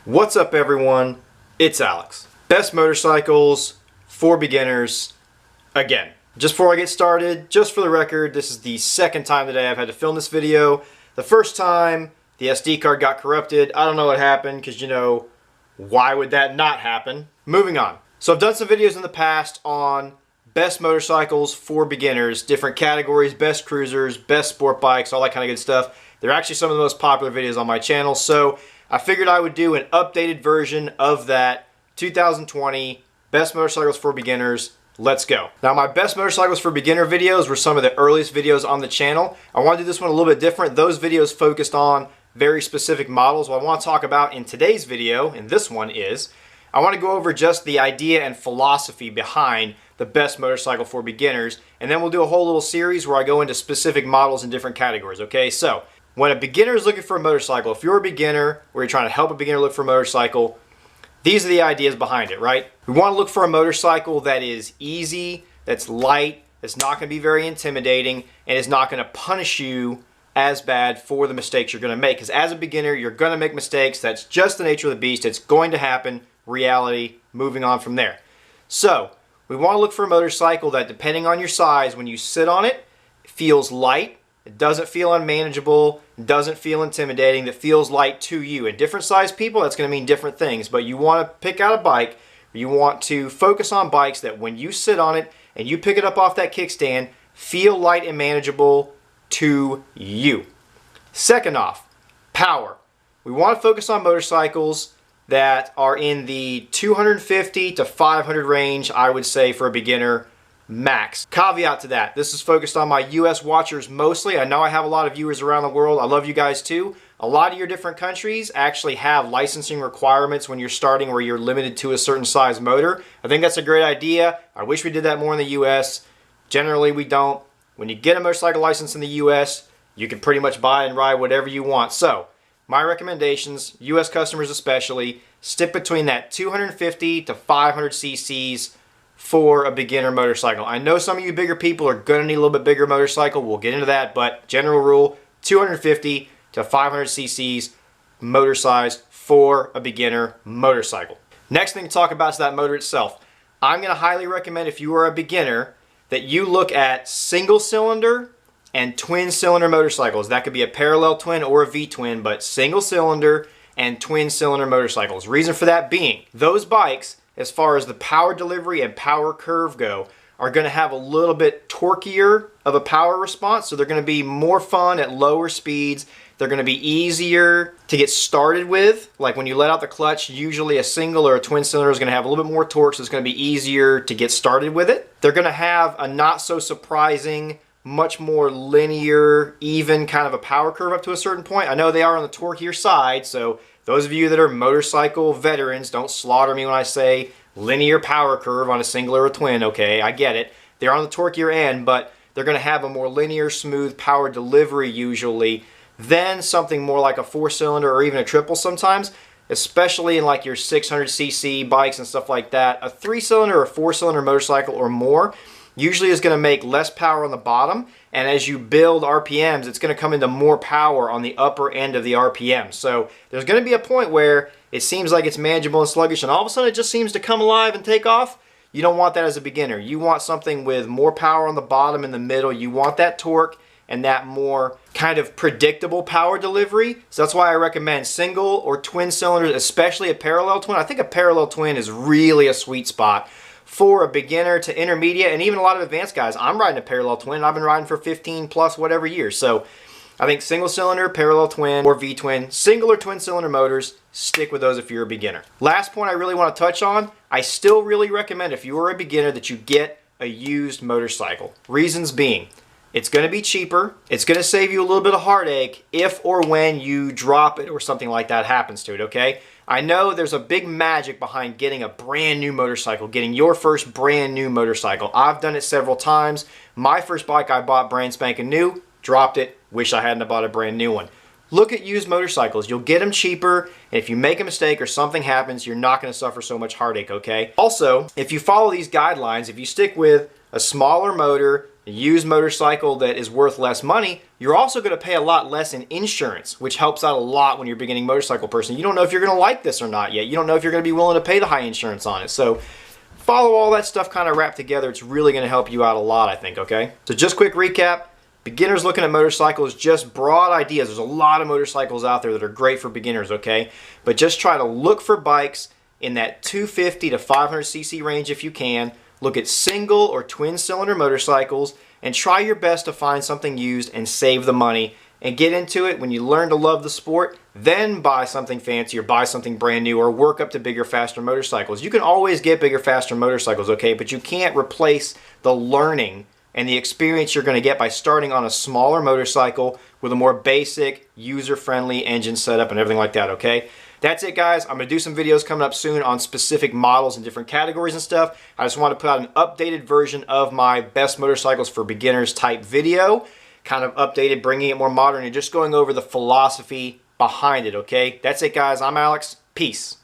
What's up everyone? It's Alex. Best motorcycles for beginners again. Just before I get started, just for the record, this is the second time today I've had to film this video. The first time, the SD card got corrupted. I don't know what happened because, you know, why would that not happen? Moving on. So I've done some videos in the past on best motorcycles for beginners, different categories, best cruisers, best sport bikes, all that kind of good stuff. They're actually some of the most popular videos on my channel, so I figured I would do an updated version of that 2020 best motorcycles for beginners. Let's go. Now my best motorcycles for beginner videos were some of the earliest videos on the channel. I want to do this one a little bit different. Those videos focused on very specific models. What I want to talk about in today's video, and this one is, I want to go over just the idea and philosophy behind the best motorcycle for beginners, and then we'll do a whole little series where I go into specific models in different categories, okay? So, when a beginner is looking for a motorcycle, if you're a beginner or you're trying to help a beginner look for a motorcycle, these are the ideas behind it, right? We want to look for a motorcycle that is easy, that's light, that's not going to be very intimidating, and is not going to punish you as bad for the mistakes you're going to make. Because as a beginner, you're going to make mistakes. That's just the nature of the beast. It's going to happen. Reality. Moving on from there. So, we want to look for a motorcycle that, depending on your size, when you sit on it, it feels light. It doesn't feel unmanageable, it doesn't feel intimidating, that feels light to you. And different size people, that's going to mean different things. But you want to pick out a bike, you want to focus on bikes that when you sit on it and you pick it up off that kickstand, feel light and manageable to you. Second off, power. We want to focus on motorcycles that are in the 250 to 500 range, I would say, for a beginner. Max. Caveat to that, this is focused on my US watchers mostly. I know I have a lot of viewers around the world. I love you guys too. A lot of your different countries actually have licensing requirements when you're starting where you're limited to a certain size motor. I think that's a great idea. I wish we did that more in the US. Generally we don't. When you get a motorcycle license in the US, you can pretty much buy and ride whatever you want. So, my recommendations, US customers especially, stick between that 250 to 500 cc's for a beginner motorcycle. I know some of you bigger people are going to need a little bit bigger motorcycle. We'll get into that, but general rule, 250 to 500 cc's motor size for a beginner motorcycle. Next thing to talk about is that motor itself. I'm going to highly recommend, if you are a beginner, that you look at single cylinder and twin cylinder motorcycles. That could be a parallel twin or a V-twin, but single cylinder and twin cylinder motorcycles. Reason for that being, those bikes, as far as the power delivery and power curve go, are going to have a little bit torquier of a power response, so they're going to be more fun at lower speeds. They're going to be easier to get started with. Like when you let out the clutch, usually a single or a twin cylinder is going to have a little bit more torque, so it's going to be easier to get started with it. They're going to have a not so surprising, much more linear, even kind of a power curve up to a certain point. I know they are on the torquier side, so those of you that are motorcycle veterans, don't slaughter me when I say linear power curve on a single or a twin, okay? I get it. They're on the torquier end, but they're going to have a more linear, smooth power delivery usually than something more like a four-cylinder or even a triple sometimes, especially in like your 600cc bikes and stuff like that. A three-cylinder or four-cylinder motorcycle or more usually is going to make less power on the bottom, and as you build RPMs, it's going to come into more power on the upper end of the RPM. So there's going to be a point where it seems like it's manageable and sluggish, and all of a sudden it just seems to come alive and take off. You don't want that as a beginner. You want something with more power on the bottom and the middle. You want that torque and that more kind of predictable power delivery. So that's why I recommend single or twin cylinders, especially a parallel twin. I think a parallel twin is really a sweet spot for a beginner to intermediate and even a lot of advanced guys. I'm riding a parallel twin. I've been riding for 15 plus whatever years. So I think single cylinder, parallel twin, or V-twin, single or twin cylinder motors, stick with those if you're a beginner. Last point I really want to touch on, I still really recommend if you are a beginner that you get a used motorcycle. Reasons being, it's going to be cheaper, it's going to save you a little bit of heartache if or when you drop it or something like that happens to it, okay? I know there's a big magic behind getting a brand new motorcycle, getting your first brand new motorcycle. I've done it several times. My first bike I bought brand spanking new, dropped it, wish I hadn't bought a brand new one. Look at used motorcycles. You'll get them cheaper, and if you make a mistake or something happens, you're not going to suffer so much heartache, okay? Also, if you follow these guidelines, if you stick with a smaller motor, a used motorcycle that is worth less money, you're also going to pay a lot less in insurance, which helps out a lot when you're a beginning motorcycle person. You don't know if you're going to like this or not yet. You don't know if you're going to be willing to pay the high insurance on it. So follow all that stuff kind of wrapped together. It's really going to help you out a lot, I think, okay? So just quick recap. Beginners looking at motorcycles, just broad ideas. There's a lot of motorcycles out there that are great for beginners, okay? But just try to look for bikes in that 250 to 500cc range if you can. Look at single or twin cylinder motorcycles and try your best to find something used and save the money and get into it. When you learn to love the sport, then buy something fancy or buy something brand new or work up to bigger, faster motorcycles. You can always get bigger, faster motorcycles, okay? But you can't replace the learning and the experience you're going to get by starting on a smaller motorcycle with a more basic, user-friendly engine setup and everything like that, okay? That's it, guys. I'm going to do some videos coming up soon on specific models and different categories and stuff. I just want to put out an updated version of my best motorcycles for beginners type video. Kind of updated, bringing it more modern and just going over the philosophy behind it, okay? That's it, guys. I'm Alex. Peace.